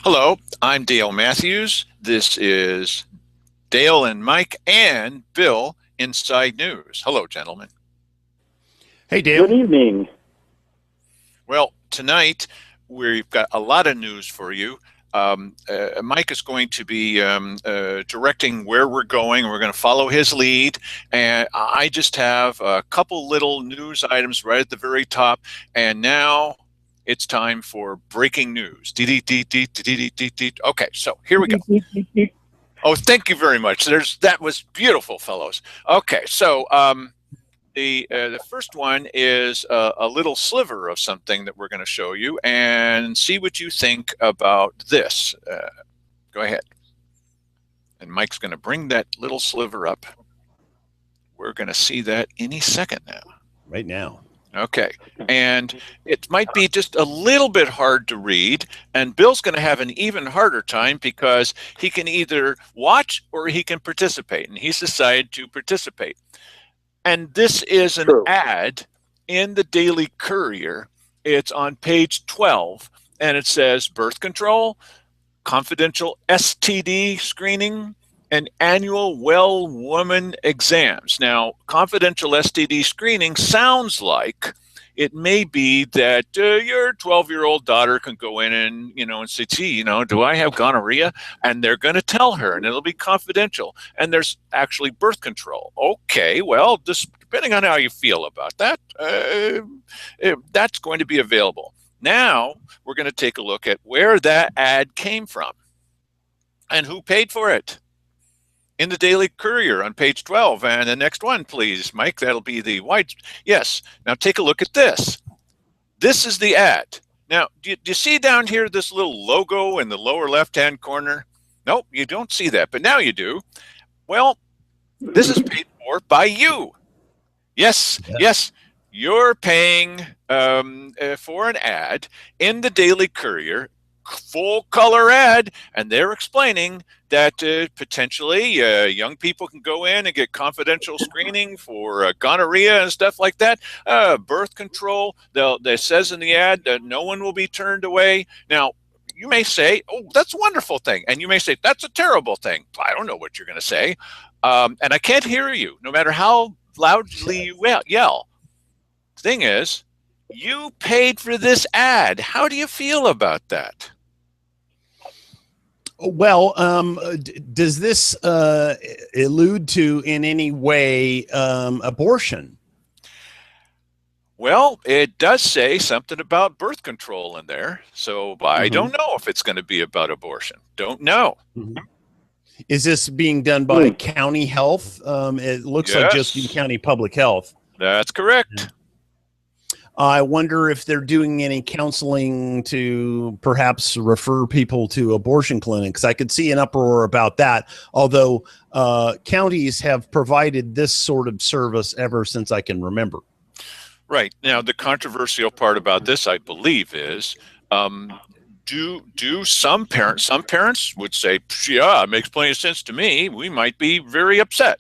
Hello, I'm Dale Matthews. This is Dale and Mike and Bill Inside News. Hello, gentlemen. Hey, Good Dale. evening. Well, tonight we've got a lot of news for you. Mike is going to be directing where we're going. We're going to follow his lead. And I just have a couple little news items right at the very top. And now it's time for breaking news. Okay, so here we go. Oh, thank you very much. That was beautiful, fellows. Okay, so the first one is a little sliver of something that we're going to show you, and see what you think about this. Go ahead. And Mike's going to bring that little sliver up. We're going to see that any second now. Right now. Okay, and it might be just a little bit hard to read, and Bill's going to have an even harder time because he can either watch or he can participate, and he's decided to participate. And this is an ad in the Daily Courier. It's on page 12, and it says birth control, confidential STD screening, and annual well woman exams. Now, confidential STD screening sounds like it may be that your 12-year-old daughter can go in and say, gee, do I have gonorrhea? And they're going to tell her, and it'll be confidential. And there's actually birth control. Okay, well, just depending on how you feel about that, that's going to be available. Now, we're going to take a look at where that ad came from and who paid for it. In the Daily Courier on page 12. And the next one, please, Mike. That'll be the white. Yes. Now take a look at this. This is the ad. Now, do you see down here this little logo in the lower left-hand corner? Nope, you don't see that, but now you do. Well, this is paid for by you. Yes, yes. You're paying for an ad in the Daily Courier, full color ad, and they're explaining that potentially young people can go in and get confidential screening for gonorrhea and stuff like that, birth control. It says in the ad that no one will be turned away. Now, you may say, oh, that's a wonderful thing. And you may say, that's a terrible thing. I don't know what you're going to say. And I can't hear you, no matter how loudly you yell. The thing is, you paid for this ad. How do you feel about that? Well, does this allude to in any way abortion? Well, it does say something about birth control in there. So I don't know if it's going to be about abortion. Don't know. Is this being done by county health? It looks like just county public health. That's correct. I wonder if they're doing any counseling to perhaps refer people to abortion clinics. I could see an uproar about that, although counties have provided this sort of service ever since I can remember. Right. Now, the controversial part about this, I believe, is do some parents would say, yeah, it makes plenty of sense to me. We might be very upset.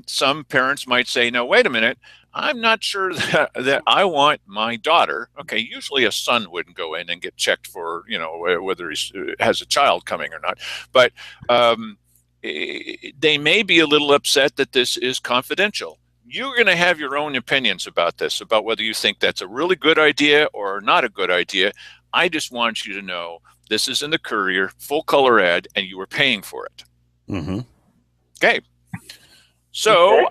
Some parents might say, no, wait a minute. I'm not sure that I want my daughter. Okay, usually a son wouldn't go in and get checked for, whether he has a child coming or not. But they may be a little upset that this is confidential. You're going to have your own opinions about this, about whether you think that's a really good idea or not a good idea. I just want you to know this is in the Courier, full color ad, and you were paying for it. Okay. So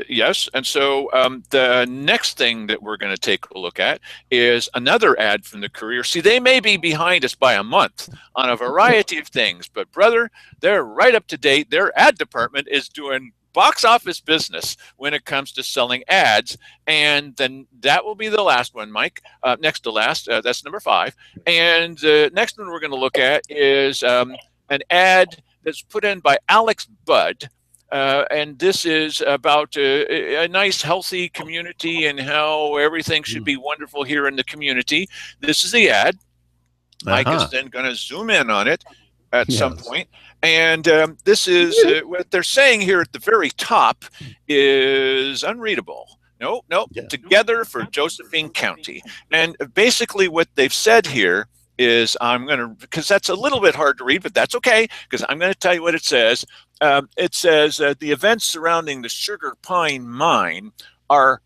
yes, and so the next thing that we're going to take a look at is another ad from the Courier. See, they may be behind us by a month on a variety of things, but brother, they're right up to date. Their ad department is doing box office business when it comes to selling ads, and then that will be the last one, Mike. Next to last, that's number 5. And the next one we're going to look at is an ad that's put in by Alex Budd. And this is about a nice, healthy community and how everything should be wonderful here in the community. This is the ad. Mike is then going to zoom in on it at some point. And this is what they're saying here at the very top is unreadable. Nope. Together for Josephine County. And basically what they've said here is because that's a little bit hard to read, but that's okay, because I'm going to tell you what it says. It says the events surrounding the Sugar Pine mine are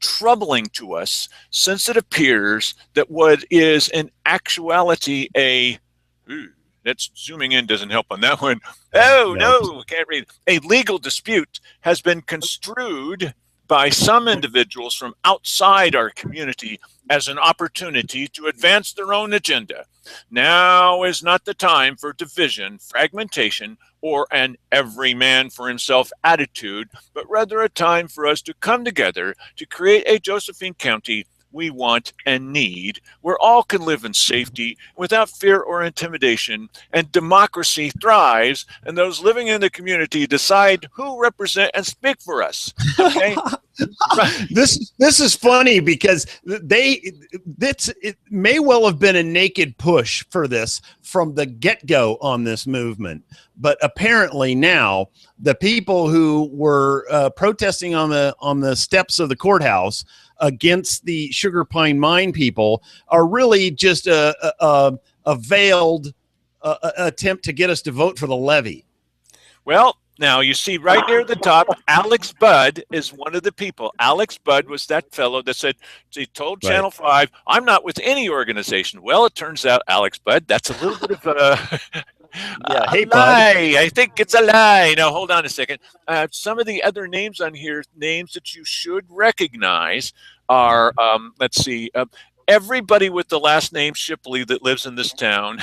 troubling to us, since it appears that what is in actuality that's zooming in doesn't help on that one. Oh, no, can't read. A legal dispute has been construed by some individuals from outside our community as an opportunity to advance their own agenda. Now is not the time for division, fragmentation, or an every man for himself attitude, but rather a time for us to come together to create a Josephine County we want and need, where all can live in safety without fear or intimidation, and democracy thrives, and those living in the community decide who represent and speak for us. Okay. This is funny because it may well have been a naked push for this from the get-go on this movement, but apparently now the people who were protesting on the steps of the courthouse against the Sugar Pine mine people are really just a veiled attempt to get us to vote for the levy. Well, now you see right near the top, Alex Budd is one of the people. Alex Budd was that fellow that said, he told Channel 5, I'm not with any organization. Well, it turns out, Alex Budd, that's a little bit of a hey, lie. Bud. I think it's a lie. Now, hold on a second. Some of the other names on here, names that you should recognize are, let's see, everybody with the last name Shipley that lives in this town.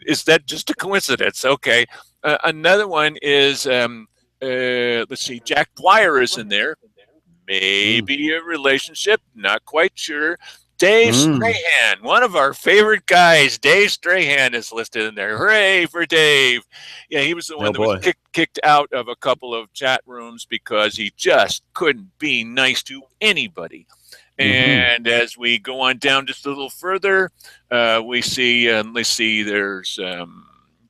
Is that just a coincidence? Okay. Another one is, let's see, Jack Dwyer is in there. Maybe a relationship, not quite sure. Dave Strahan, one of our favorite guys, Dave Strahan is listed in there. Hooray for Dave. Yeah, he was the one that was kicked out of a couple of chat rooms because he just couldn't be nice to anybody. And as we go on down just a little further, we see, let's see, there's,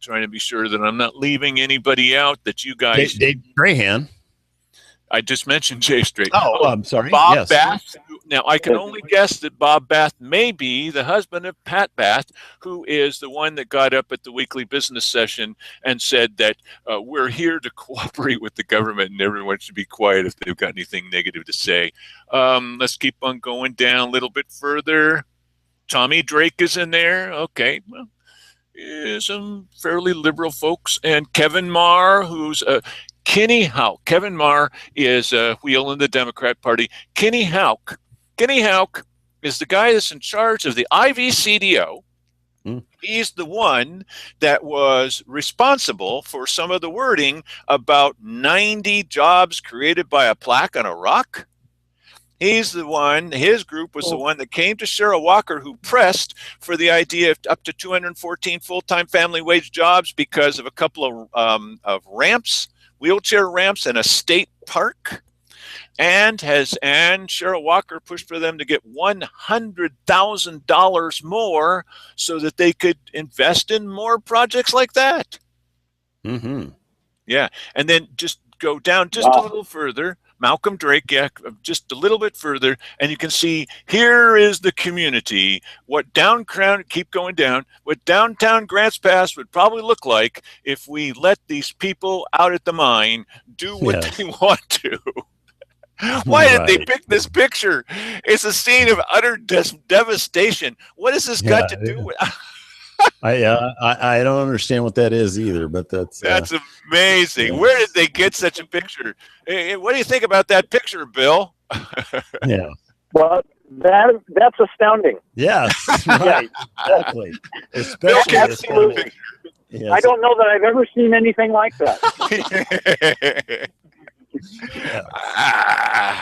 trying to be sure that I'm not leaving anybody out that you guys. Dave Strahan. I just mentioned Jay Strahan. Oh, I'm sorry. Bob Bath. Now, I can only guess that Bob Bath may be the husband of Pat Bath, who is the one that got up at the weekly business session and said that we're here to cooperate with the government and everyone should be quiet if they've got anything negative to say. Let's keep on going down a little bit further. Tommy Drake is in there. Okay, well, some fairly liberal folks. And Kevin Marr, who's Kenny Houck. Kevin Marr is a wheel in the Democrat Party. Kenny Houck is the guy that's in charge of the IVCDO. He's the one that was responsible for some of the wording about 90 jobs created by a plaque on a rock. He's the one, his group was the one that came to Cheryl Walker, who pressed for the idea of up to 214 full-time family wage jobs because of a couple of ramps, wheelchair ramps in a state park. And Cheryl Walker pushed for them to get $100,000 more so that they could invest in more projects like that. Yeah. And then just go down just a little further. Malcolm Drake, yeah, just a little bit further, and you can see here is the community. What keep going down, what downtown Grants Pass would probably look like if we let these people out at the mine do what they want to. Why did they pick this picture? It's a scene of utter devastation. What has this got to do with? I don't understand what that is either, but that's amazing. Where did they get such a picture? Hey, what do you think about that picture, Bill? Yeah. Well, that's astounding. Yes, right. Exactly. Especially absolutely. Yes. I don't know that I've ever seen anything like that.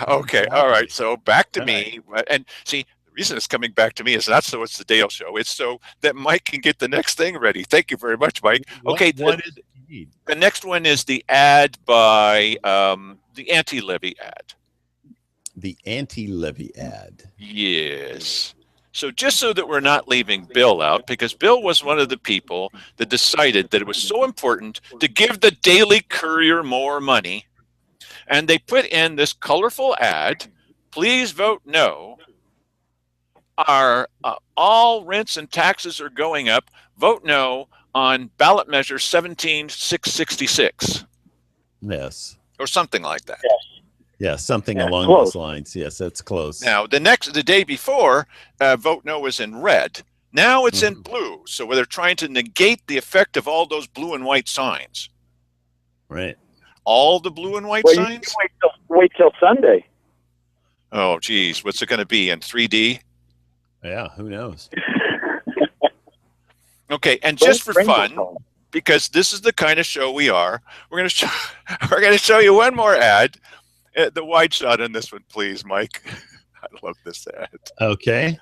Okay. All right. So back to me. And see, the reason it's coming back to me is not so it's the Dale Show. It's so that Mike can get the next thing ready. Thank you very much, Mike. Okay. What is it you need? The next one is the ad by the anti-levy ad. The anti-levy ad. Yes. So just so that we're not leaving Bill out, because Bill was one of the people that decided that it was so important to give the Daily Courier more money. And they put in this colorful ad, please vote no. are all rents and taxes are going up. Vote no on ballot measure 17666. Yes. Or something like that. Yes. Yeah, something along close. those lines. Yes, that's close. Now, the day before, vote no was in red. Now it's in blue. So they're trying to negate the effect of all those blue and white signs. Right. All the blue and white Well, signs? you can wait till Sunday. Oh, geez. What's it going to be in 3D? Yeah, who knows? Okay, and just for fun, because this is the kind of show we are, we're going to show you one more ad. The wide shot on this one, please, Mike. I love this ad. Okay.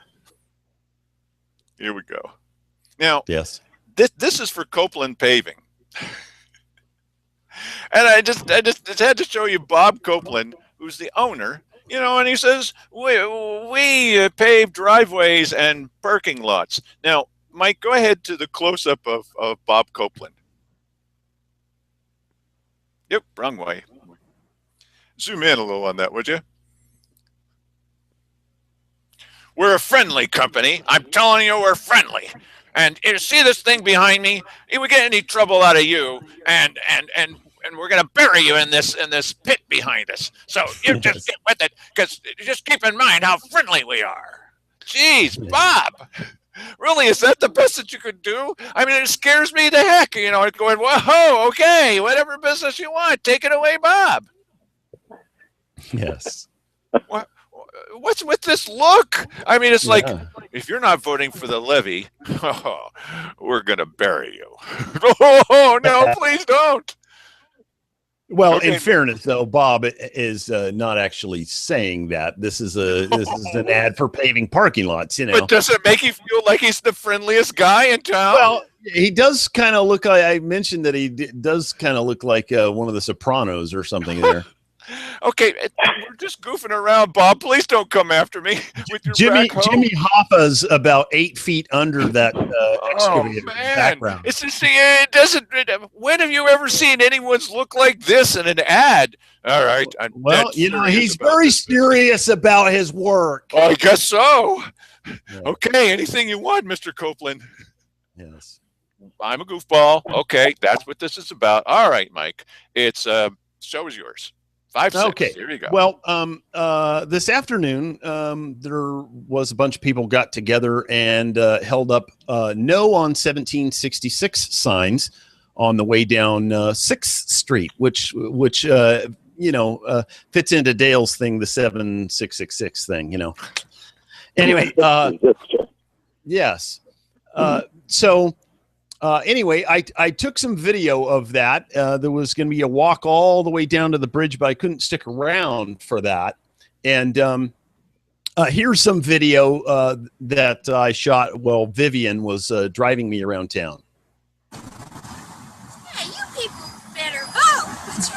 Here we go. Now, yes, this is for Copeland Paving, and I just had to show you Bob Copeland, who's the owner. You know, and he says we pave driveways and parking lots. Now, Mike, go ahead to the close-up of Bob Copeland. Yep, wrong way. Zoom in a little on that, would you? We're a friendly company. I'm telling you, we're friendly. And you see this thing behind me? If we get any trouble out of you, and we're gonna bury you in this pit behind us. So you just get with it, because just keep in mind how friendly we are. Jeez, Bob. Really, is that the best that you could do? I mean, it scares me to heck. You know, going, whoa, okay, whatever business you want, take it away, Bob. Yes. What's with this look? I mean, it's like, if you're not voting for the levy, we're going to bury you. Oh, no, please don't. Well, in fairness, though, Bob is not actually saying that. This is an ad for paving parking lots. You know, but does it make you feel like he's the friendliest guy in town? Well, he does kind of look like, I mentioned that he does kind of look like one of the Sopranos or something there. Okay, we're just goofing around, Bob. Please don't come after me with your Jimmy backhoe. Jimmy Hoffa's about 8 feet under that excavator background. It's just, it doesn't. When have you ever seen anyone's look like this in an ad? All right. Well, you know, he's very serious about his work. I guess so. Yeah. Okay, anything you want, Mr. Copeland. Yes. I'm a goofball. Okay, that's what this is about. All right, Mike. It's show is yours. 5-6. Okay. Here you go. Well, this afternoon, there was a bunch of people got together and held up no on 1766 signs on the way down 6th Street, which you know, fits into Dale's thing, the 7666 thing, you know. Anyway, yes. So anyway, I took some video of that. There was going to be a walk all the way down to the bridge, but I couldn't stick around for that. And here's some video that I shot while Vivian was driving me around town. Hey, you people better vote. That's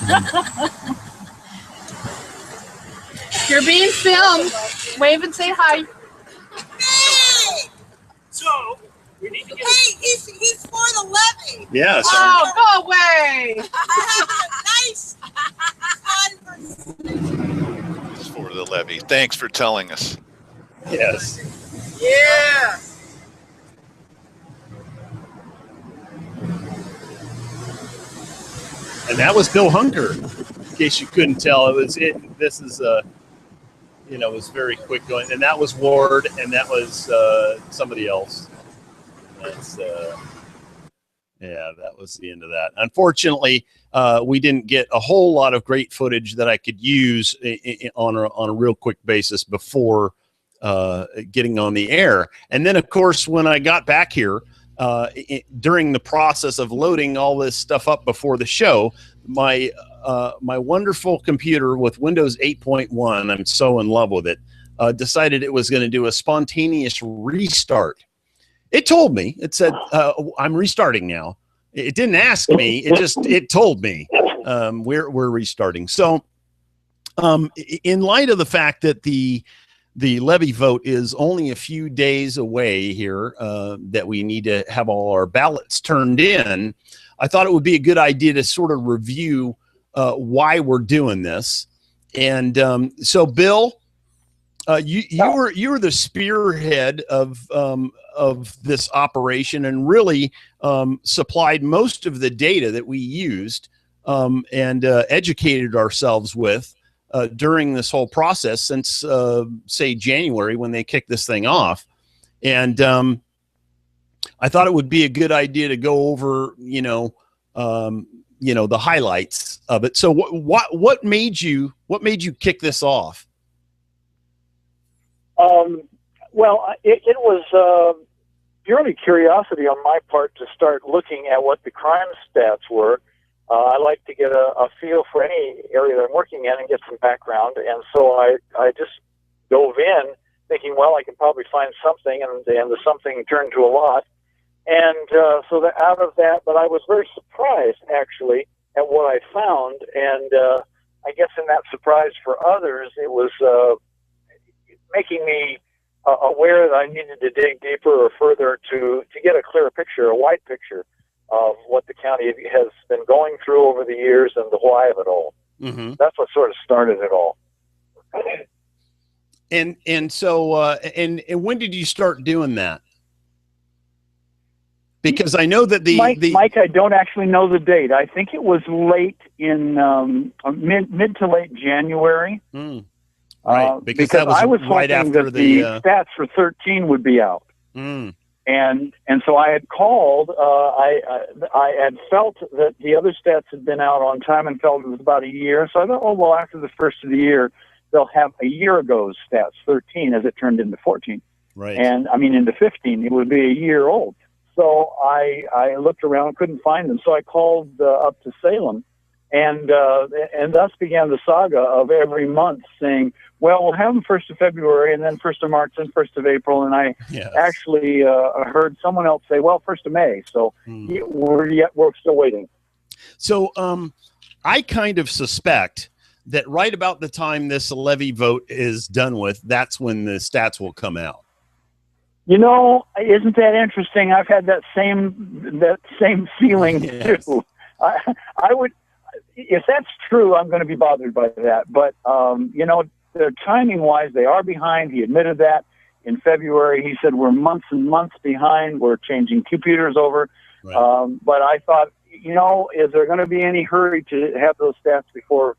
right. You're being filmed. Wave and say hi. Hey! So, we need to get he's for the levy. Yes. Oh, go away. Nice conversation. It's for the levy. Thanks for telling us. Yes. Yeah. And that was Bill Hunker. In case you couldn't tell, it was it. This is you know, it was very quick going, and that was Ward, and that was somebody else. That's yeah, that was the end of that. Unfortunately, we didn't get a whole lot of great footage that I could use on a real quick basis before getting on the air. And then, of course, when I got back here during the process of loading all this stuff up before the show, my wonderful computer with Windows 8.1, I'm so in love with it, decided it was going to do a spontaneous restart. It told me, it said, I'm restarting now. It didn't ask me. It told me we're restarting. So in light of the fact that the levy vote is only a few days away here, that we need to have all our ballots turned in, I thought it would be a good idea to sort of review why we're doing this. And so, Bill, You were the spearhead of this operation, and really supplied most of the data that we used and educated ourselves with during this whole process since say January, when they kicked this thing off. And I thought it would be a good idea to go over the highlights of it. So what made you kick this off? Well, it was purely curiosity on my part to start looking at what the crime stats were. I like to get a feel for any area that I'm working in and get some background. And so I just dove in thinking, well, I can probably find something, and the something turned to a lot. And so that out of that, but I was very surprised, actually, at what I found. And I guess in that surprise for others, it was making me aware that I needed to dig deeper or further to get a clearer picture, a wide picture of what the county has been going through over the years and the why of it all. Mm-hmm. That's what sort of started it all. And so and when did you start doing that? Because I know that Mike, I don't actually know the date. I think it was late in mid to late January. Mm. Right, because that was I was right after the stats for 13 would be out. Mm. And so I had called. I had felt that the other stats had been out on time and felt it was about a year. So I thought, oh well, after the first of the year, they'll have a year ago's stats, 13, as it turned into 14. Right. And I mean into 15, it would be a year old. So I looked around, couldn't find them. So I called up to Salem, and thus began the saga of every month saying, well, we'll have them 1st of February, and then 1st of March, and 1st of April. And I actually heard someone else say, well, 1st of May. So we're still waiting. So I kind of suspect that right about the time this levy vote is done with, that's when the stats will come out. You know, isn't that interesting? I've had that same feeling too. I would, if that's true, I'm going to be bothered by that. But they're timing-wise, they are behind. He admitted that in February. He said we're months and months behind. We're changing computers over. Right. But I thought, is there going to be any hurry to have those stats before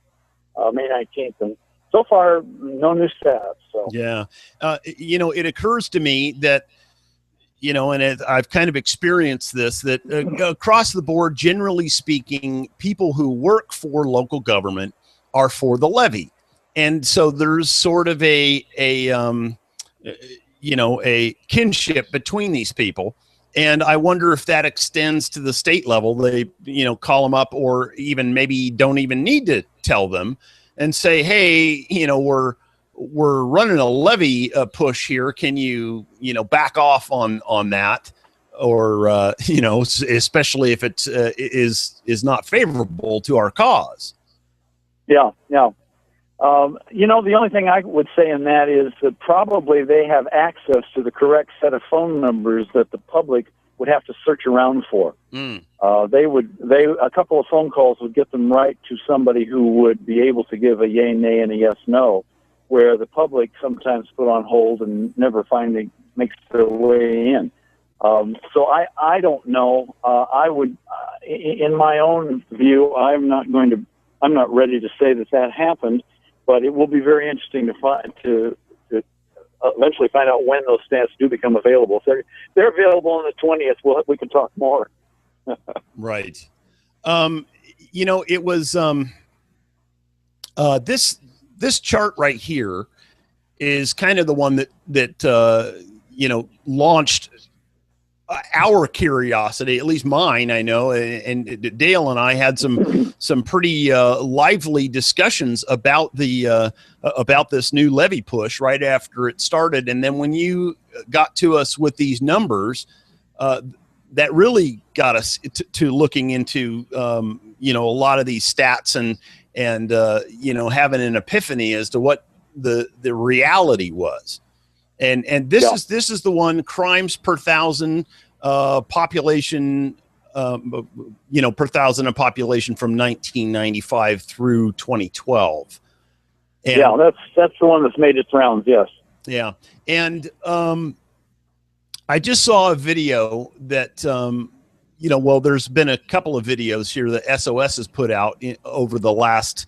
May 19th? And so far, no new stats. So. Yeah. It occurs to me that, I've kind of experienced this, that across the board, generally speaking, people who work for local government are for the levy. And so there's sort of a kinship between these people. And I wonder if that extends to the state level. They, call them up, or even maybe don't even need to tell them and say, hey, we're running a levy push here. Can you, back off on that? Or, especially if it is not favorable to our cause. Yeah. The only thing I would say in that is that probably they have access to the correct set of phone numbers that the public would have to search around for. Mm. A couple of phone calls would get them right to somebody who would be able to give a yay, nay, and a yes, no, where the public sometimes put on hold and never finally makes their way in. So I don't know. I would, in my own view, I'm not ready to say that happened, but it will be very interesting to eventually find out when those stats do become available. If they're available on the 20th, we can talk more. Right. It was this chart right here is kind of the one that launched our curiosity, at least mine, I know, and Dale and I had some pretty lively discussions about this new levy push right after it started. And then when you got to us with these numbers, that really got us to looking into a lot of these stats and having an epiphany as to what the reality was. And this is the one, crimes per thousand population, per thousand of population from 1995 through 2012. And that's the one that's made its rounds. Yes. Yeah. And I just saw a video that, well, there's been a couple of videos here that SOS has put out over the last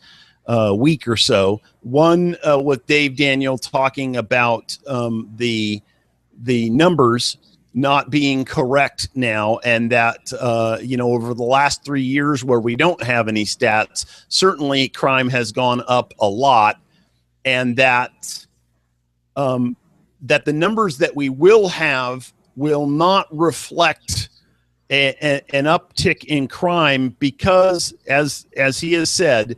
week or so. One with Dave Daniel talking about the numbers not being correct now, and that over the last 3 years where we don't have any stats, certainly crime has gone up a lot, and that that the numbers that we will have will not reflect an uptick in crime because, as he has said,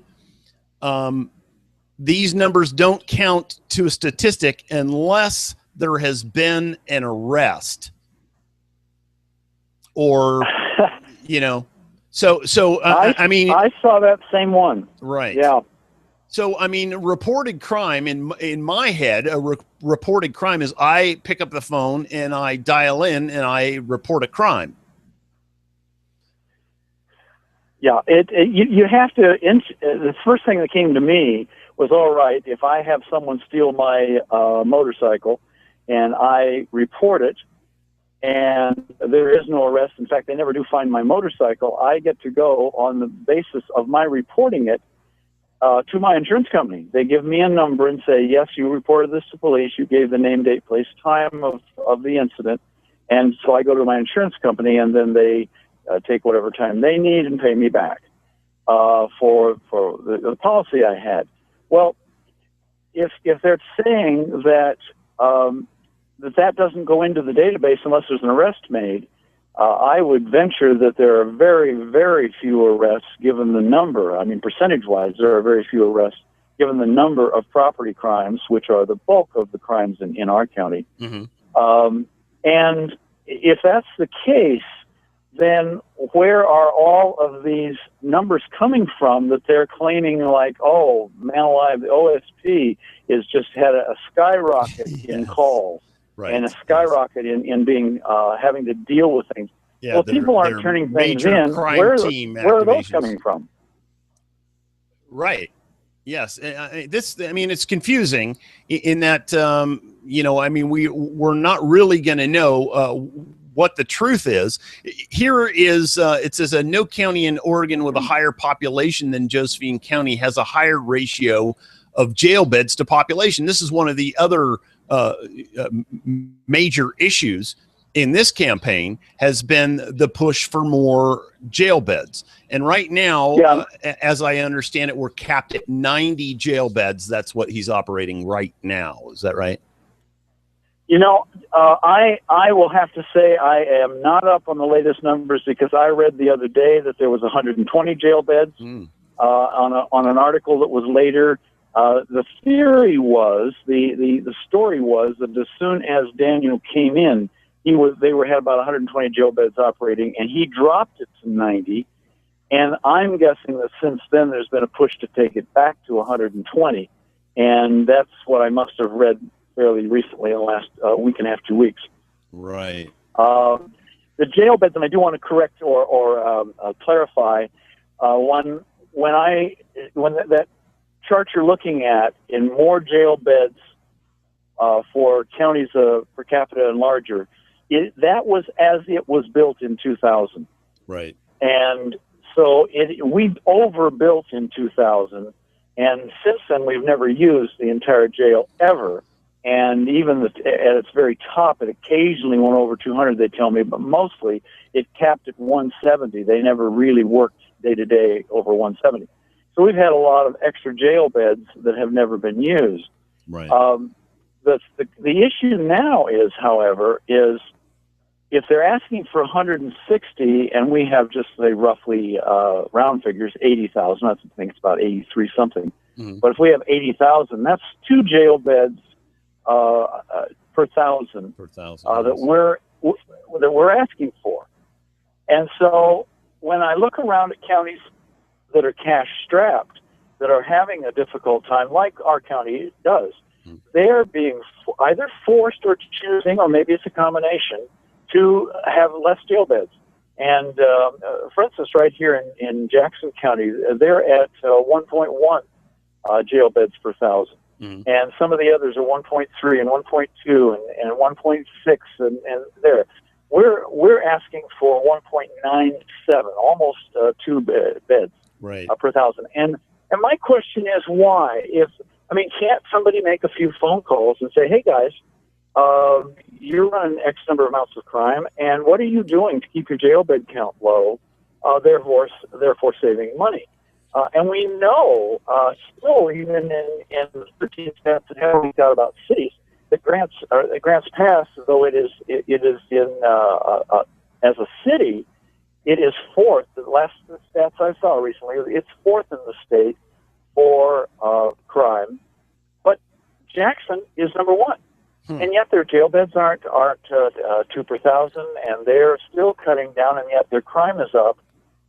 these numbers don't count to a statistic unless there has been an arrest. Or, I mean, I saw that same one. Right. Yeah. So, I mean, reported crime in my head, reported crime is I pick up the phone and I dial in and I report a crime. Yeah. You have to, the first thing that came to me was, all right, if I have someone steal my motorcycle and I report it, and there is no arrest. In fact, they never do find my motorcycle. I get to go on the basis of my reporting it to my insurance company. They give me a number and say, yes, you reported this to police. You gave the name, date, place, time of the incident. And so I go to my insurance company, and then they take whatever time they need and pay me back for the policy I had. Well, if they're saying that that doesn't go into the database unless there's an arrest made, I would venture that there are very, very few arrests given the number. I mean, percentage-wise, there are very few arrests given the number of property crimes, which are the bulk of the crimes in our county. Mm-hmm. And if that's the case, then where are all of these numbers coming from that they're claiming, like, oh, man alive, the OSP has just had a skyrocket in calls. Right. And a skyrocket in being having to deal with things. Yeah, well, people aren't turning things in. Where are those coming from? Right. Yes. It's confusing in that, we're not really going to know what the truth is. Here is, it says no county in Oregon with a higher population than Josephine County has a higher ratio of jail beds to population. This is one of the other major issues in this campaign has been the push for more jail beds. And right now, as I understand it, we're capped at 90 jail beds. That's what he's operating right now. Is that right? I will have to say I am not up on the latest numbers because I read the other day that there was 120 jail beds on an article that was later. The theory was, the story was that as soon as Daniel came in, they had about 120 jail beds operating, and he dropped it to 90. And I'm guessing that since then there's been a push to take it back to 120, and that's what I must have read fairly recently in the last week and a half, 2 weeks. Right. The jail beds, and I do want to correct or clarify when that chart you're looking at in more jail beds for counties per capita and larger, that was as it was built in 2000. Right. And so we overbuilt in 2000, and since then we've never used the entire jail ever. And even at its very top, it occasionally went over 200, they tell me, but mostly it capped at 170. They never really worked day-to-day over 170. So we've had a lot of extra jail beds that have never been used. Right. The issue now is, however, is if they're asking for 160 and we have just, say, roughly round figures, 80,000, I think it's about 83 something. Mm-hmm. But if we have 80,000, that's 2 jail beds per thousand that we're asking for. And so when I look around at counties that are cash strapped, that are having a difficult time, like our county does, they're being either forced or choosing, or maybe it's a combination, to have less jail beds. And for instance, right here in Jackson County, they're at 1.1 jail beds per thousand. and some of the others are 1.3 and 1.2 and 1.6 and there. We're asking for 1.97, almost 2 beds per thousand. And my question is why? Can't somebody make a few phone calls and say, hey guys, you're running X number of amounts of crime, and what are you doing to keep your jail bed count low? Therefore saving money. And we know still, even in the 13 states that have leaked out about cities, that Grants Pass, though it is in as a city, it is fourth. The last stats I saw recently, it's fourth in the state for crime, but Jackson is number one. And yet their jail beds aren't 2 per thousand, and they're still cutting down, and yet their crime is up.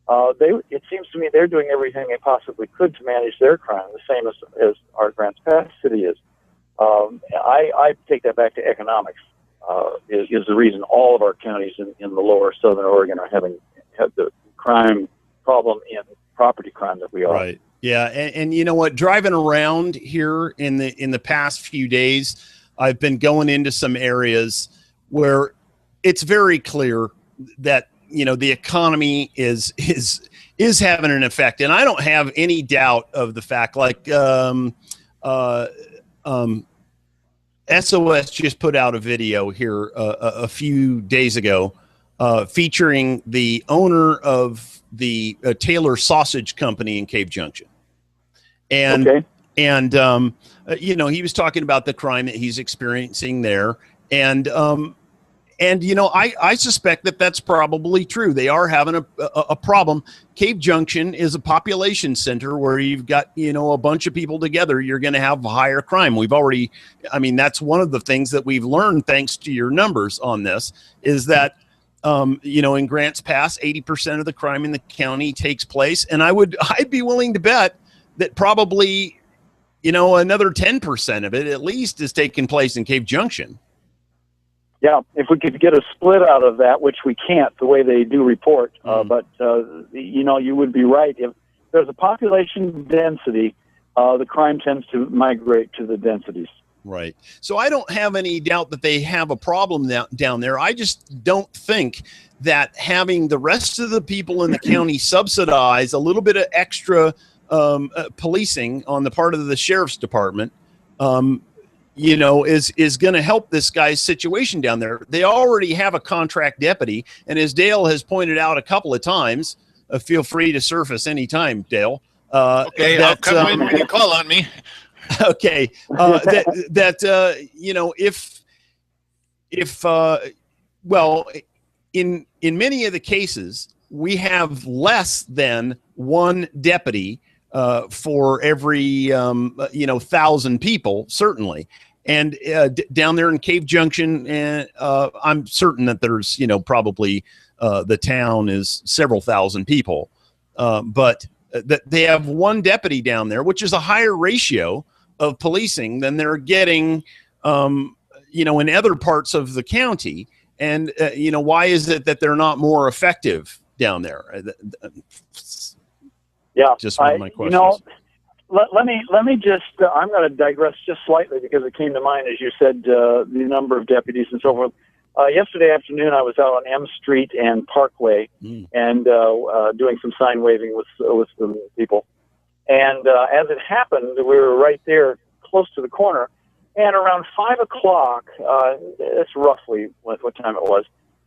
It seems to me they're doing everything they possibly could to manage their crime, the same as our Grants Pass city is. I take that back to economics. Is the reason all of our counties in the lower southern Oregon are having the crime problem in property crime that we are. Right. Yeah, and you know what? Driving around here in the past few days, I've been going into some areas where it's very clear that the economy is having an effect, and I don't have any doubt of the fact. Like SOS just put out a video here a few days ago featuring the owner of the Taylor Sausage Company in Cave Junction. And he was talking about the crime that he's experiencing there. And I suspect that that's probably true. They are having a problem. Cave Junction is a population center where you've got, a bunch of people together. You're going to have higher crime. That's one of the things that we've learned thanks to your numbers on this is that, in Grants Pass, 80% of the crime in the county takes place. And I'd be willing to bet that probably, another 10% of it at least is taking place in Cave Junction. Yeah, if we could get a split out of that, which we can't the way they do report, but you would be right. If there's a population density, the crime tends to migrate to the densities. Right. So I don't have any doubt that they have a problem down there. I just don't think that having the rest of the people in the county subsidize a little bit of extra policing on the part of the sheriff's department, is going to help this guy's situation down there. They already have a contract deputy, and as Dale has pointed out a couple of times, feel free to surface anytime, Dale. Okay, I'll come in when you call on me. Okay, in many of the cases, we have less than one deputy for every 1,000 people, certainly. And down there in Cave Junction, I'm certain that there's probably the town is several thousand people, but that they have one deputy down there, which is a higher ratio of policing than they're getting, in other parts of the county. And why is it that they're not more effective down there? Yeah, just one of my questions. Let me just. I'm going to digress just slightly because it came to mind as you said the number of deputies and so forth. Yesterday afternoon, I was out on M Street and Parkway and doing some sign waving with some people. And as it happened, we were right there, close to the corner. And around 5 o'clock, that's roughly what time it was.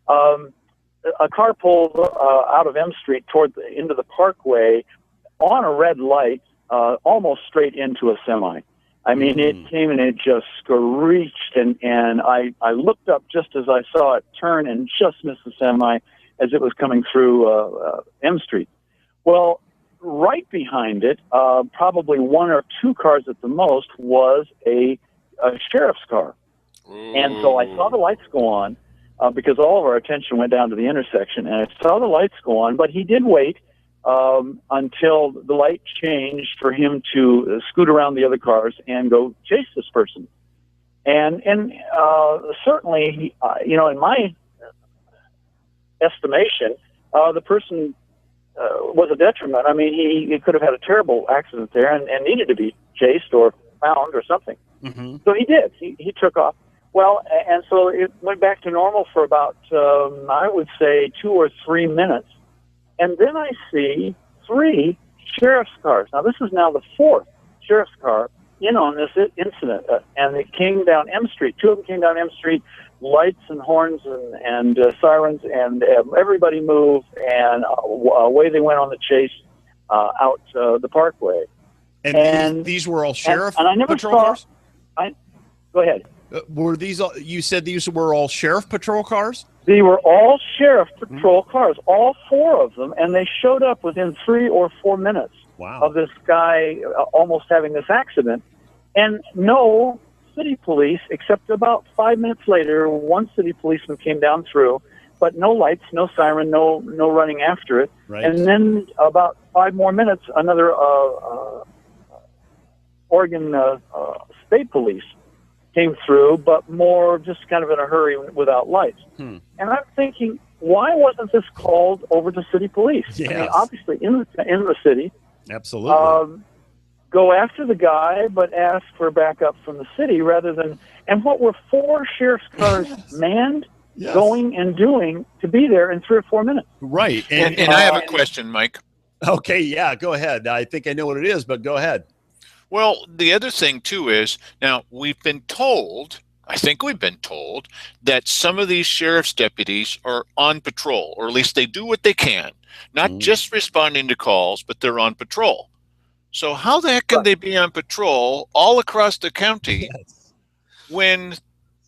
A car pulled out of M Street into the Parkway on a red light, almost straight into a semi. I mean, it came and it just screeched, and I looked up just as I saw it turn and just missed the semi as it was coming through M Street. Well, right behind it, probably one or two cars at the most, was a sheriff's car. And so I saw the lights go on because all of our attention went down to the intersection, and I saw the lights go on, but he did wait until the light changed for him to scoot around the other cars and go chase this person. And certainly, in my estimation, the person was a detriment. I mean, he could have had a terrible accident there and needed to be chased or found or something. Mm-hmm. So he did. He took off. Well, and so it went back to normal for about, I would say, 2 or 3 minutes. And then I see 3 sheriff's cars. Now, this is now the 4th sheriff's car in on this incident. And it came down M Street. 2 of them came down M Street, lights and horns and sirens, and everybody moved, and away they went on the chase out the Parkway. And these were all sheriff and I never patrol saw, cars? Go ahead. Were these all, you said these were all sheriff patrol cars? They were all sheriff patrol cars, all 4 of them, and they showed up within 3 or 4 minutes of this guy almost having this accident. And no city police, except about 5 minutes later, 1 city policeman came down through, but no lights, no siren, no running after it. Right. And then about 5 more minutes, another Oregon State Police came through, but more just kind of in a hurry without lights. And I'm thinking, why wasn't this called over to city police? Yes. I mean, obviously in the city. Absolutely. Go after the guy, but ask for backup from the city rather than. And what were 4 sheriff's cars manned, going and doing to be there in 3 or 4 minutes? Right. And I have a question, Mike. Okay, yeah, go ahead. I think I know what it is, but go ahead. Well, the other thing, too, is now we've been told, I think we've been told, that some of these sheriff's deputies are on patrol, or at least they do what they can, not just responding to calls, but they're on patrol. So how the heck can they be on patrol all across the county when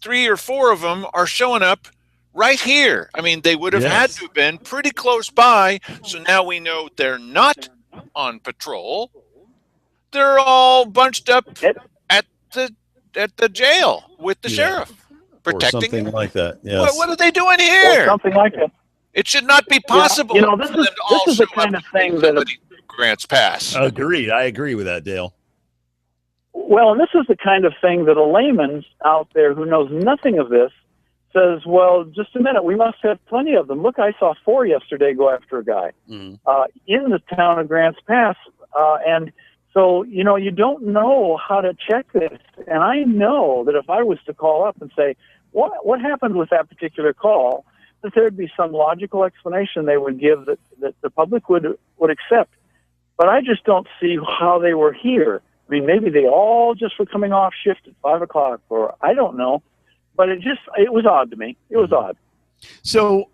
3 or 4 of them are showing up right here? I mean, they would have had to have been pretty close by, so now we know they're not on patrol. They're all bunched up at the jail with the sheriff, protecting or something them. like that. Yes. What are they doing here? Or something like that. It should not be possible. You know, this is the kind of thing that Grants Pass. Agreed. I agree with that, Dale. Well, and this is the kind of thing that a layman out there who knows nothing of this says, well, just a minute, we must have plenty of them. Look, I saw 4 yesterday go after a guy in the town of Grants Pass. And so, you know, you don't know how to check this. And I know that if I was to call up and say, what happened with that particular call, that there would be some logical explanation they would give that the public would accept. But I just don't see how they were here. I mean, maybe they all just were coming off shift at 5 o'clock, or I don't know. But it was odd to me. It was odd. So,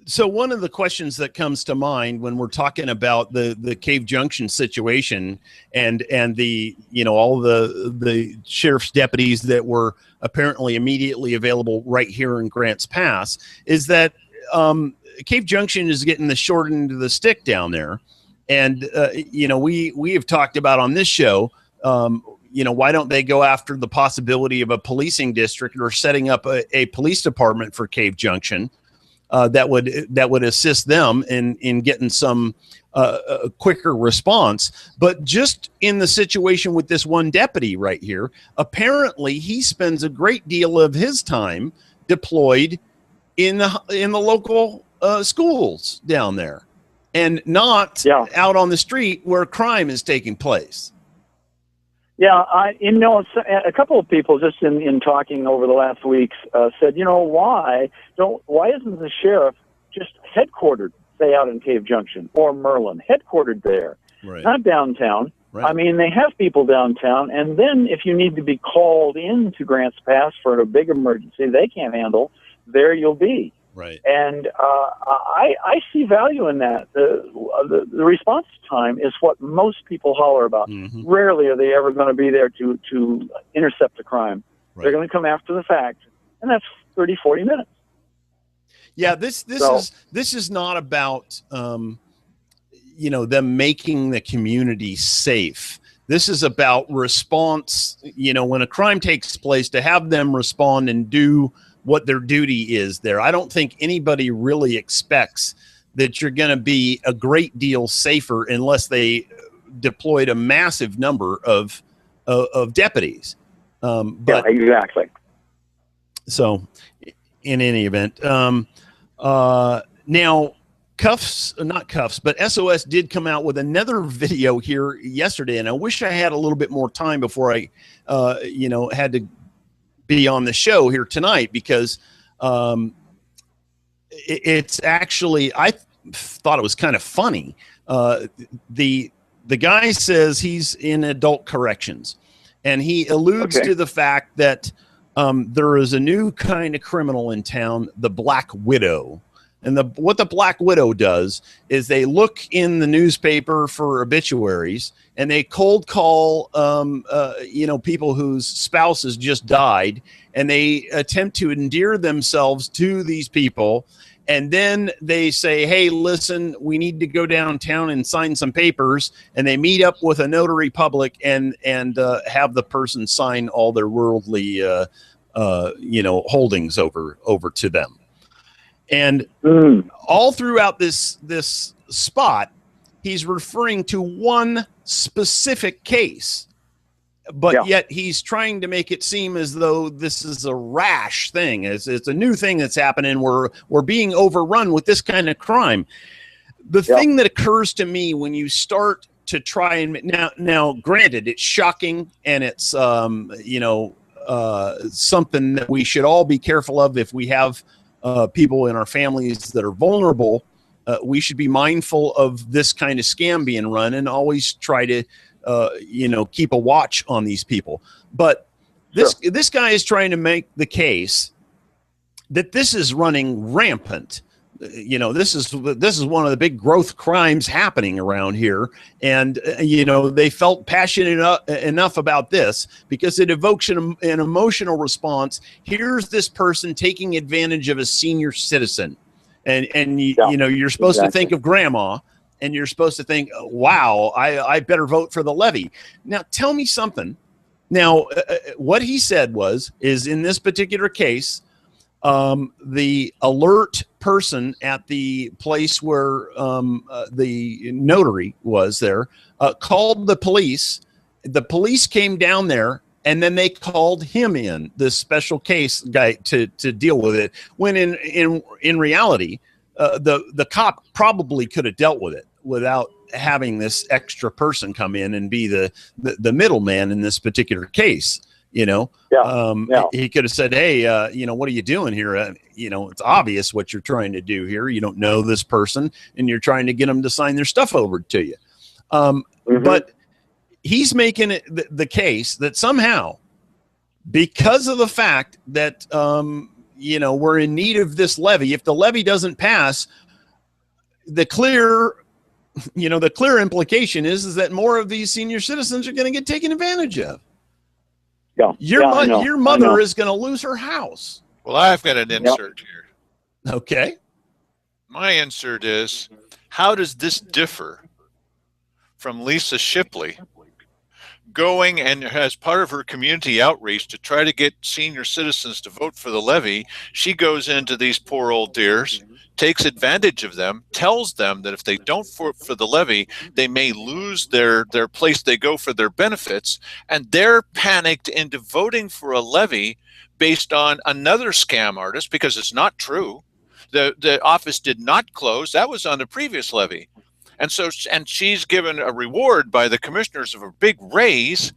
so one of the questions that comes to mind when we're talking about the Cave Junction situation and the, you know, all the sheriff's deputies that were apparently immediately available right here in Grants Pass is that Cave Junction is getting the short end of the stick down there. And, you know, we have talked about on this show, you know, why don't they go after the possibility of a policing district or setting up a police department for Cave Junction that would assist them in getting some a quicker response. But just in the situation with this one deputy right here, apparently he spends a great deal of his time deployed in the local schools down there, and not out on the street where crime is taking place. Yeah, a couple of people just in talking over the last weeks said, you know, why isn't the sheriff just headquartered, say, out in Cave Junction or Merlin, headquartered there, not downtown? Right. I mean, they have people downtown, and then if you need to be called in to Grants Pass for a big emergency they can't handle, there you'll be. Right. And I see value in that. The response time is what most people holler about. Mm-hmm. Rarely are they ever going to be there to intercept a crime. Right. They're going to come after the fact, and that's 30, 40 minutes. Yeah, this is not about you know, them making the community safe. This is about response. You know, when a crime takes place, to have them respond and do what their duty is there. I don't think anybody really expects that you're going to be a great deal safer unless they deployed a massive number of deputies. But yeah, exactly. So in any event, now not cuffs, but SOS did come out with another video here yesterday, and I wish I had a little bit more time before I, had to be on the show here tonight, because it's actually, I thought it was kind of funny. The guy says he's in adult corrections, and he alludes to the fact that there is a new kind of criminal in town, the Black Widow. And what the Black Widow does is they look in the newspaper for obituaries, and they cold call, people whose spouses just died, and they attempt to endear themselves to these people. And then they say, hey, listen, we need to go downtown and sign some papers. And they meet up with a notary public and have the person sign all their worldly, holdings over to them. And all throughout this spot, he's referring to one specific case, but yet he's trying to make it seem as though this is a rash thing. It's a new thing that's happening. We're being overrun with this kind of crime. The thing that occurs to me when you start to try and now, granted, it's shocking, and it's something that we should all be careful of. If we have people in our families that are vulnerable, we should be mindful of this kind of scam being run, and always try to keep a watch on these people. But this guy is trying to make the case that this is running rampant. This is one of the big growth crimes happening around here, and they felt passionate enough about this because it evokes an emotional response. Here's this person taking advantage of a senior citizen, and you're supposed to think of grandma, and you're supposed to think, wow, I better vote for the levy. Now tell me something. Now what he said is in this particular case, the alert person at the place where the notary was there called the police. The police came down there, and then they called him in, this special case guy, to deal with it. When in reality, the cop probably could have dealt with it without having this extra person come in and be the middleman in this particular case. He could have said, hey, what are you doing here? It's obvious what you're trying to do here. You don't know this person, and you're trying to get them to sign their stuff over to you. But he's making it the case that somehow, because of the fact that, we're in need of this levy, if the levy doesn't pass, the clear implication is that more of these senior citizens are going to get taken advantage of. Your mother is going to lose her house. Well, I've got an insert here. Okay. My insert is, how does this differ from Lisa Shipley going and as part of her community outreach to try to get senior citizens to vote for the levy? She goes into these poor old dears, takes advantage of them, tells them that if they don't vote for the levy, they may lose their place they go for their benefits, and they're panicked into voting for a levy based on another scam artist, because it's not true. The office did not close. That was on the previous levy. And she's given a reward by the commissioners of a big raise.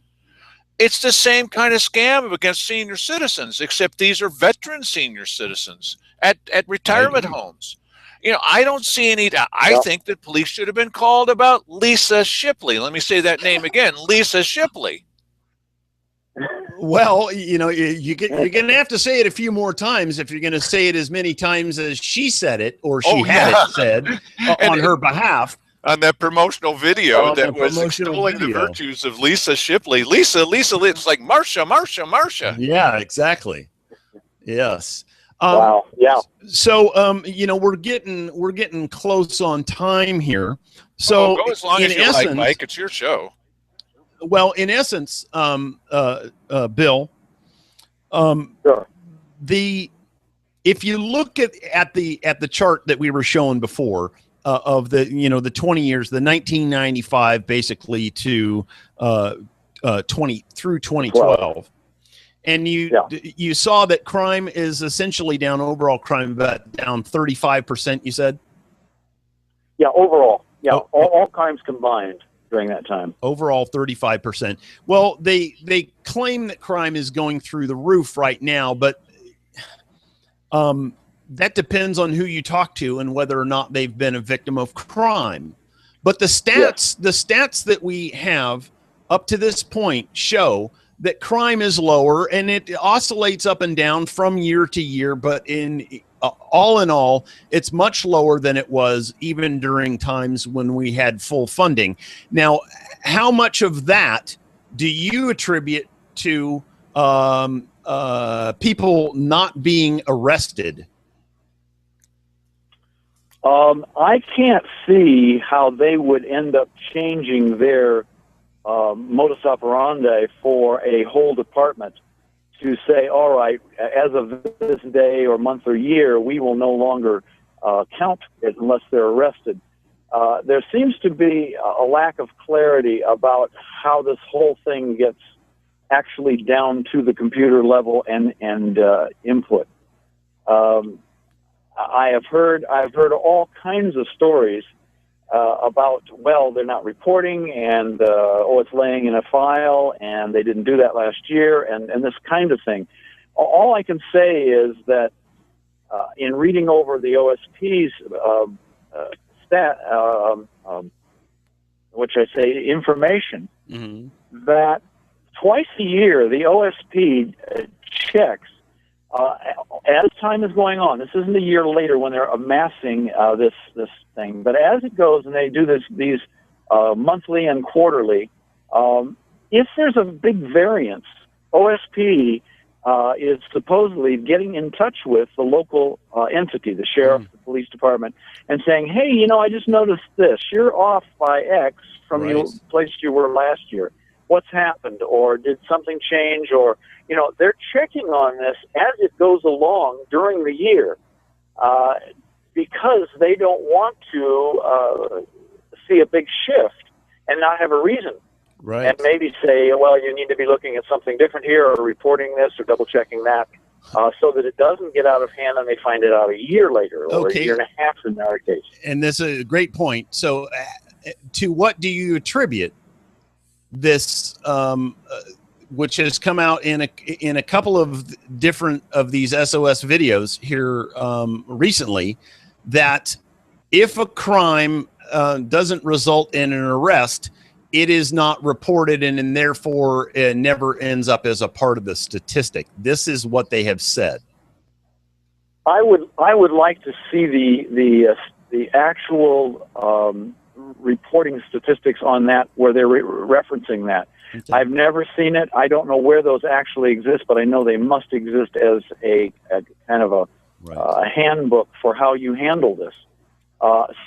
It's the same kind of scam against senior citizens, except these are veteran senior citizens at retirement homes. I don't see any. I think that police should have been called about Lisa Shipley. Let me say that name again, Lisa Shipley. Well, you're going to have to say it a few more times if you're going to say it as many times as she said it, or she had it said on her behalf. On that promotional video that was extolling the virtues of Lisa Shipley. Lisa, it's like Marsha. Yeah, exactly. Yes. Wow. Yeah. So, we're getting close on time here. So, go as long as you like, Mike. It's your show. Well, in essence, Bill, Sure. If you look at the chart that we were showing before of the 20 years, the 1995 basically to 20 through 2012. And you saw that crime is essentially down, overall crime about down 35%, you said? Yeah, overall. Yeah, Oh, all crimes combined during that time. Overall, 35%. Well, they claim that crime is going through the roof right now, but that depends on who you talk to and whether or not they've been a victim of crime. But the stats that we have up to this point show that crime is lower, and it oscillates up and down from year to year. But all in all, it's much lower than it was even during times when we had full funding. Now, how much of that do you attribute to people not being arrested? I can't see how they would end up changing their modus operandi for a whole department to say, all right, as of this day or month or year, we will no longer count it unless they're arrested. There seems to be a lack of clarity about how this whole thing gets actually down to the computer level and input. I've heard all kinds of stories about, well, they're not reporting, and it's laying in a file, and they didn't do that last year, and this kind of thing. All I can say is that in reading over the OSP's information, Mm-hmm. that twice a year the OSP checks as time is going on. This isn't a year later when they're amassing this thing, but as it goes and they do these monthly and quarterly, if there's a big variance, OSP is supposedly getting in touch with the local entity, the sheriff, the police department, and saying, hey, I just noticed this. You're off by X from the place you were last year. What's happened? Or did something change? Or, they're checking on this as it goes along during the year because they don't want to see a big shift and not have a reason. Right. And maybe say, well, you need to be looking at something different here, or reporting this, or double checking that, so that it doesn't get out of hand and they find it out a year later, or a year and a half in our case. And this is a great point. So to what do you attribute this, which has come out in a couple of different of these SOS videos here recently, that if a crime doesn't result in an arrest, it is not reported, and therefore it never ends up as a part of the statistic. This is what they have said. I would like to see the actual reporting statistics on that, where they're referencing that. Okay. I've never seen it. I don't know where those actually exist, but I know they must exist as a kind of a handbook for how you handle this.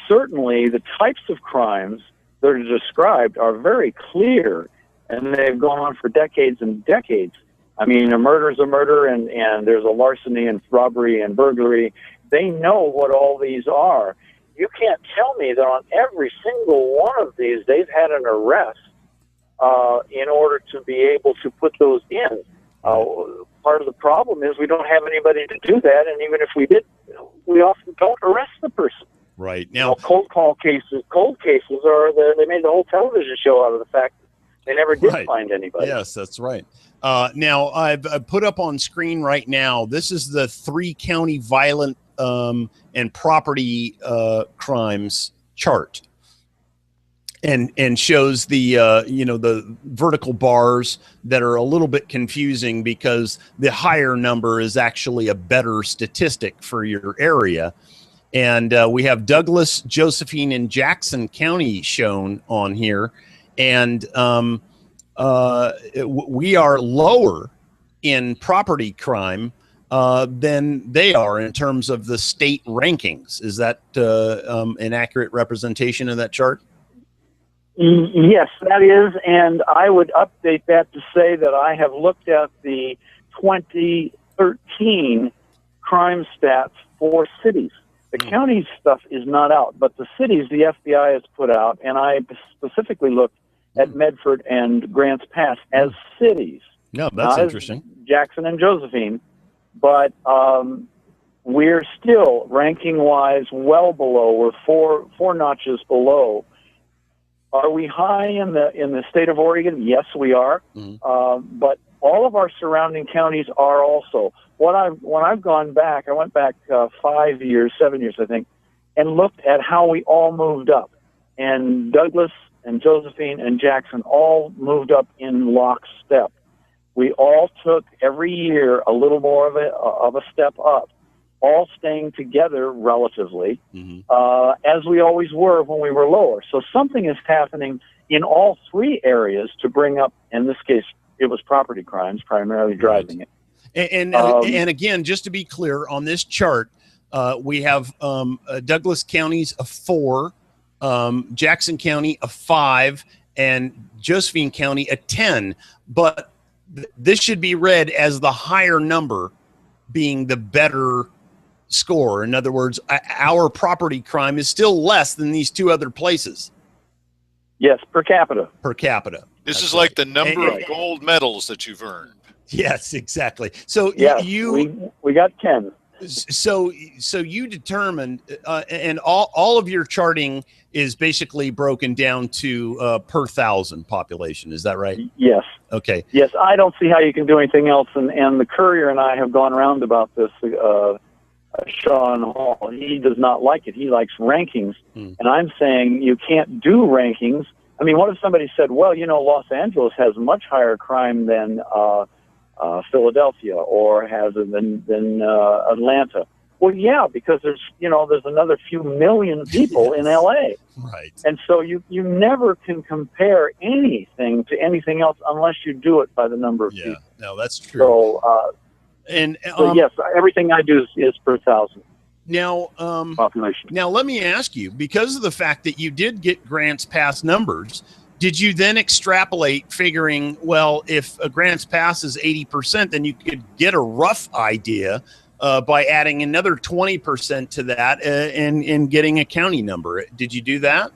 Certainly, the types of crimes that are described are very clear, and they've gone on for decades and decades. I mean, a murder is a murder, and there's a larceny and robbery and burglary. They know what all these are. You can't tell me that on every single one of these they've had an arrest in order to be able to put those in. Part of the problem is we don't have anybody to do that, and even if we did, we often don't arrest the person. Right. Now, cold cases are they made the whole television show out of the fact that they never did find anybody. Yes, that's right. Now, I've put up on screen right now, this is the 3-county violent and property crimes chart, and shows the the vertical bars that are a little bit confusing because the higher number is actually a better statistic for your area. And we have Douglas, Josephine, and Jackson County shown on here. And we are lower in property crime than they are in terms of the state rankings. Is that an accurate representation of that chart? Yes, that is. And I would update that to say that I have looked at the 2013 crime stats for cities. The county stuff is not out, but the cities the FBI has put out, and I specifically looked at Medford and Grants Pass as cities. No, that's interesting. Jackson and Josephine, but we're still ranking-wise well below. We're four notches below. Are we high in the state of Oregon? Yes, we are. Mm-hmm. But all of our surrounding counties are also. When I've gone back, I went back 7 years, I think, and looked at how we all moved up. And Douglas and Josephine and Jackson all moved up in lockstep. We all took every year a little more of a step up, all staying together relatively, as we always were when we were lower. So something is happening in all three areas to bring up, in this case, it was property crimes primarily driving it. And again, just to be clear, on this chart, we have Douglas counties of 4, Jackson County a 5, and Josephine County a 10. But this should be read as the higher number being the better score. In other words, our property crime is still less than these two other places. Yes, per capita. Per capita. This is like the number of gold medals that you've earned. Yes, exactly. So yes, you we got 10. So you determined, and all of your charting is basically broken down to per 1,000 population. Is that right? Yes. Okay. Yes, I don't see how you can do anything else. And the Courier and I have gone around about this. Sean Hall, he does not like it. He likes rankings. And I'm saying you can't do rankings. I mean, what if somebody said, well, Los Angeles has much higher crime than Philadelphia or has than Atlanta? Well, yeah, because there's another few million people in LA. Right. And so you never can compare anything to anything else unless you do it by the number of people. No, that's true. So, so yes, everything I do is per 1,000. Now, population. Now, let me ask you, because of the fact that you did get grants pass numbers, did you then extrapolate, figuring, well, if a grants pass is 80%, then you could get a rough idea by adding another 20% to that and getting a county number? Did you do that?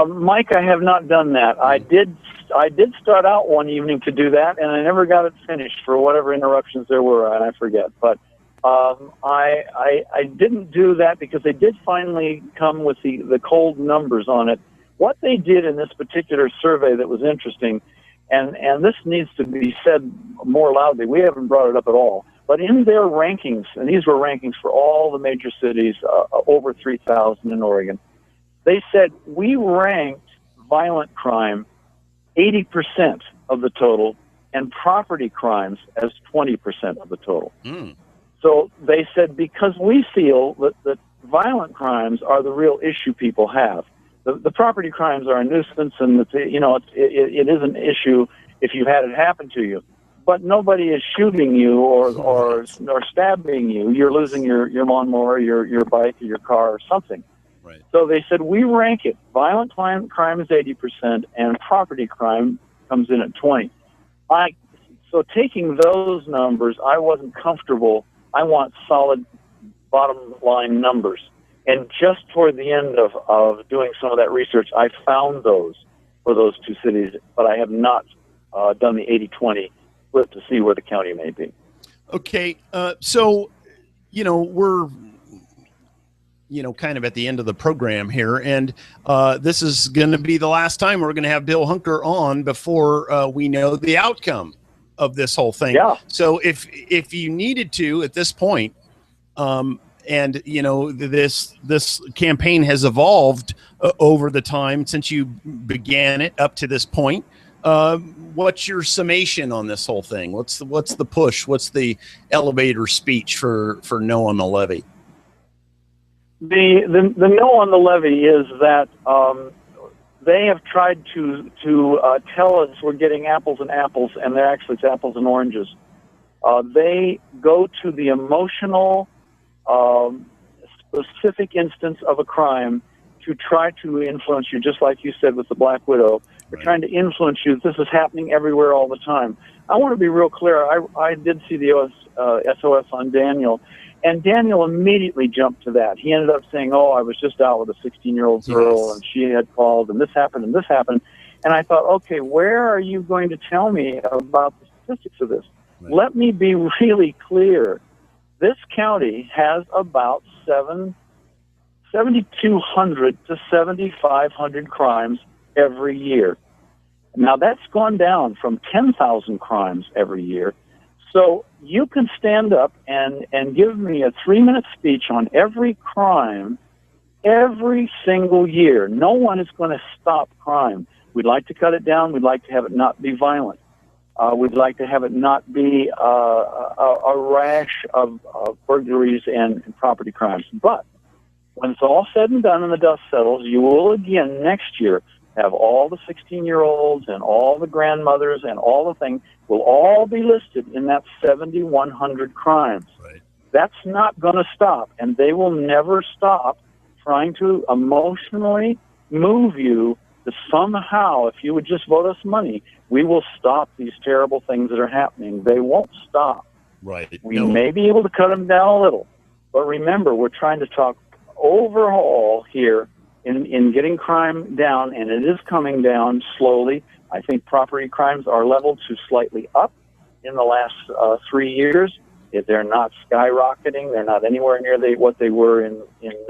Mike, I have not done that. I did start out one evening to do that, and I never got it finished for whatever interruptions there were, and I forget. But I didn't do that because they did finally come with the cold numbers on it. What they did in this particular survey that was interesting, and this needs to be said more loudly, we haven't brought it up at all, but in their rankings, and these were rankings for all the major cities, over 3,000 in Oregon, they said we ranked violent crime 80% of the total and property crimes as 20% of the total. So they said, because we feel that violent crimes are the real issue people have. The property crimes are a nuisance, and it is an issue if you've had it happen to you. But nobody is shooting you or stabbing you. You're losing your lawnmower, your bike, or your car, or something. Right. So they said we rank it. Violent crime is 80%, and property crime comes in at 20%. So taking those numbers, I wasn't comfortable. I want solid bottom line numbers. And just toward the end of doing some of that research, I found those for those two cities, but I have not done the 80-20 split to see where the county may be. Okay, so, we're, kind of at the end of the program here, and this is going to be the last time we're going to have Bill Hunker on before we know the outcome of this whole thing. Yeah. So if you needed to at this point, and this campaign has evolved over the time since you began it up to this point. What's your summation on this whole thing? What's the push? What's the elevator speech for no on the levy? The no on the levy is that they have tried to tell us we're getting apples and apples, and they're actually it's apples and oranges. They go to the emotional, specific instance of a crime to try to influence you, just like you said with the Black Widow. They're trying to influence you. This is happening everywhere all the time. I want to be real clear. I did see the SOS on Daniel, and Daniel immediately jumped to that. He ended up saying, I was just out with a 16-year-old girl, and she had called, and this happened, and this happened. And I thought, okay, where are you going to tell me about the statistics of this? Right. Let me be really clear. this county has about 7,200 to 7,500 crimes every year. Now, that's gone down from 10,000 crimes every year. So you can stand up and give me a 3-minute speech on every crime every single year. No one is going to stop crime. We'd like to cut it down. We'd like to have it not be violent. We'd like to have it not be a rash of burglaries and property crimes. But when it's all said and done and the dust settles, you will again next year have all the 16-year-olds and all the grandmothers and all the things will all be listed in that 7,100 crimes. Right. That's not going to stop, and they will never stop trying to emotionally move you to somehow, if you would just vote us money, we will stop these terrible things that are happening. They won't stop. Right. We may be able to cut them down a little, but remember, we're trying to talk overall here in getting crime down, and it is coming down slowly. I think property crimes are leveled to slightly up in the last 3 years. They're not skyrocketing. They're not anywhere near what they were in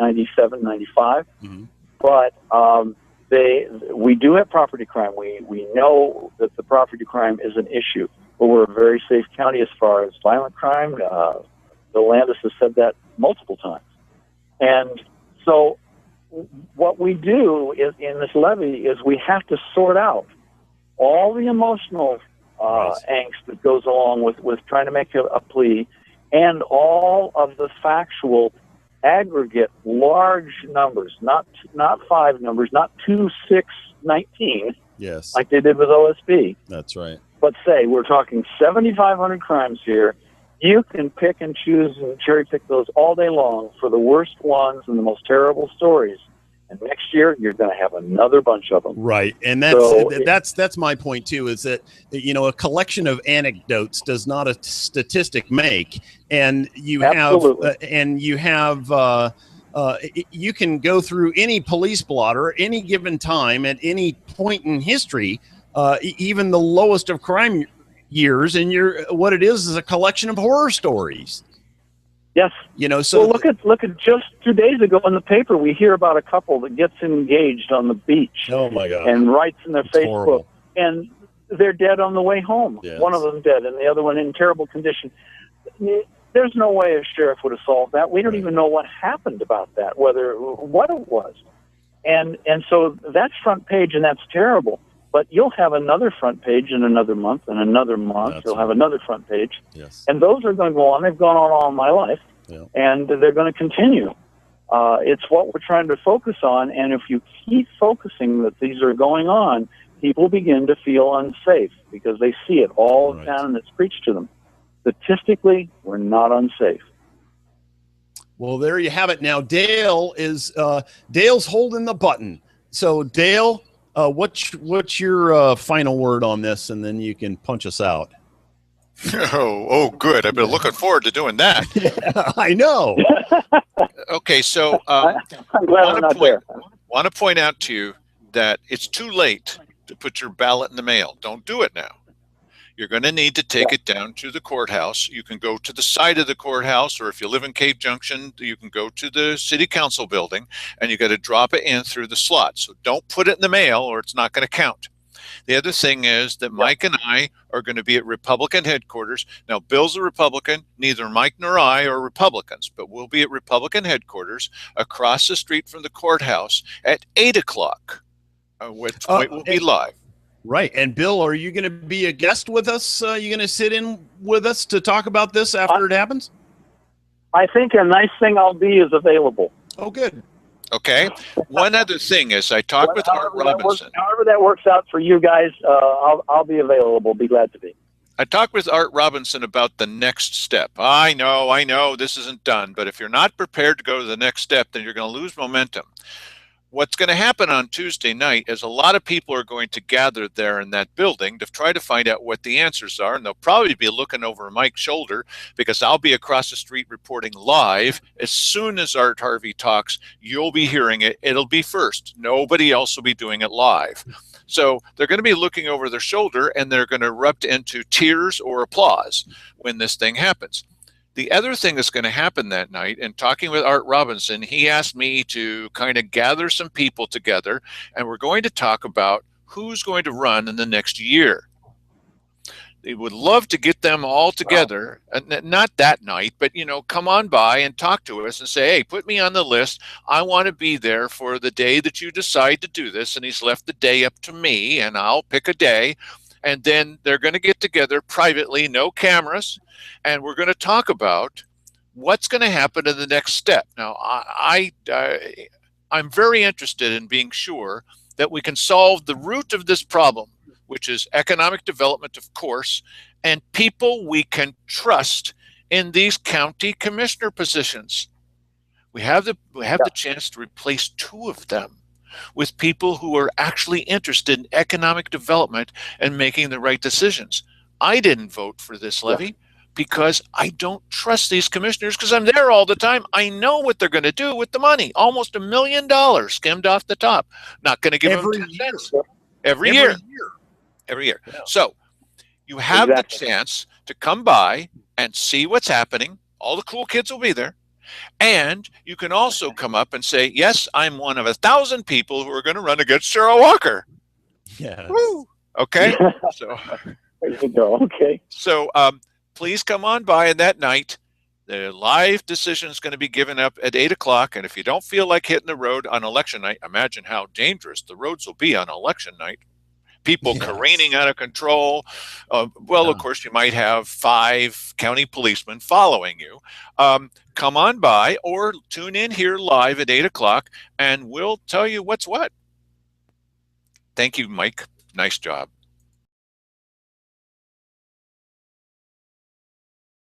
97, 95. Mm-hmm. But we do have property crime. We know that the property crime is an issue, but we're a very safe county as far as violent crime. Bill Landis has said that multiple times. And so what we do is in this levy is we have to sort out all the emotional angst that goes along with trying to make a plea, and all of the factual aggregate large numbers, not 5 numbers, not 2, 6, 19, yes, like they did with OSB. That's right. But say we're talking 7,500 crimes here. You can pick and choose and cherry pick those all day long for the worst ones and the most terrible stories. And next year, you're going to have another bunch of them. Right, and that's my point too. Is that a collection of anecdotes does not a statistic make, and you have you can go through any police blotter any given time at any point in history, even the lowest of crime years, and what it is a collection of horror stories. Yes. So look at just 2 days ago in the paper, we hear about a couple that gets engaged on the beach. Oh my God. And writes in their Facebook, horrible. And they're dead on the way home. Yes. One of them dead, and the other one in terrible condition. There's no way a sheriff would have solved that. We don't even know what happened about that, what it was. And so that's front page, and that's terrible. But you'll have another front page in another month, and another month. You'll have another front page. Yes. And those are going to go on. They've gone on all my life, and they're going to continue. It's what we're trying to focus on. And if you keep focusing that these are going on, people begin to feel unsafe because they see it all the time and it's preached to them. Statistically, we're not unsafe. Well, there you have it. Now, Dale's holding the button. So, Dale, what's your final word on this, and then you can punch us out. Oh, good. I've been looking forward to doing that. Yeah, I know. Okay, so I'm glad I'm not there. Want to point out to you that it's too late to put your ballot in the mail. Don't do it now. You're going to need to take it down to the courthouse. You can go to the side of the courthouse, or if you live in Cave Junction, you can go to the city council building, and you got to drop it in through the slot. So don't put it in the mail, or it's not going to count. The other thing is that Mike and I are going to be at Republican headquarters. Now, Bill's a Republican. Neither Mike nor I are Republicans, but we'll be at Republican headquarters across the street from the courthouse at 8 o'clock, which point we'll be live. Right. And Bill, are you going to be a guest with us? Are you going to sit in with us to talk about this after it happens? I think a nice thing I'll be is available. Oh, good. Okay. One other thing is I talked with Art Robinson. However that works out for you guys, I'll be available. Be glad to be. I talked with Art Robinson about the next step. I know this isn't done, but if you're not prepared to go to the next step, then you're going to lose momentum. What's going to happen on Tuesday night is a lot of people are going to gather there in that building to try to find out what the answers are. And they'll probably be looking over Mike's shoulder because I'll be across the street reporting live. As soon as Art Harvey talks, you'll be hearing it. It'll be first. Nobody else will be doing it live. So they're going to be looking over their shoulder, and they're going to erupt into tears or applause when this thing happens. The other thing that's going to happen that night, and talking with Art Robinson, he asked me to kind of gather some people together, and we're going to talk about who's going to run in the next year. They would love to get them all together, not that night, but come on by and talk to us and say, hey, put me on the list. I want to be there for the day that you decide to do this. And he's left the day up to me, and I'll pick a day. And then they're going to get together privately, no cameras, and we're going to talk about what's going to happen in the next step. Now, I'm very interested in being sure that we can solve the root of this problem, which is economic development, of course, and people we can trust in these county commissioner positions. We have the chance to replace 2 of them with people who are actually interested in economic development and making the right decisions. I didn't vote for this levy because I don't trust these commissioners because I'm there all the time. I know what they're going to do with the money. Almost $1 million skimmed off the top. Not going to give them 10 cents. Every year. Yeah. So you have the chance to come by and see what's happening. All the cool kids will be there. And you can also come up and say, yes, I'm one of 1,000 people who are going to run against Cheryl Walker. Yes. Woo! Okay. So there you go. Okay. So please come on by, and that night, the live decision is going to be given up at 8 o'clock. And if you don't feel like hitting the road on election night, imagine how dangerous the roads will be on election night. People careening out of control. Of course, you might have 5 county policemen following you. Come on by or tune in here live at 8 o'clock, and we'll tell you what's what. Thank you, Mike. Nice job.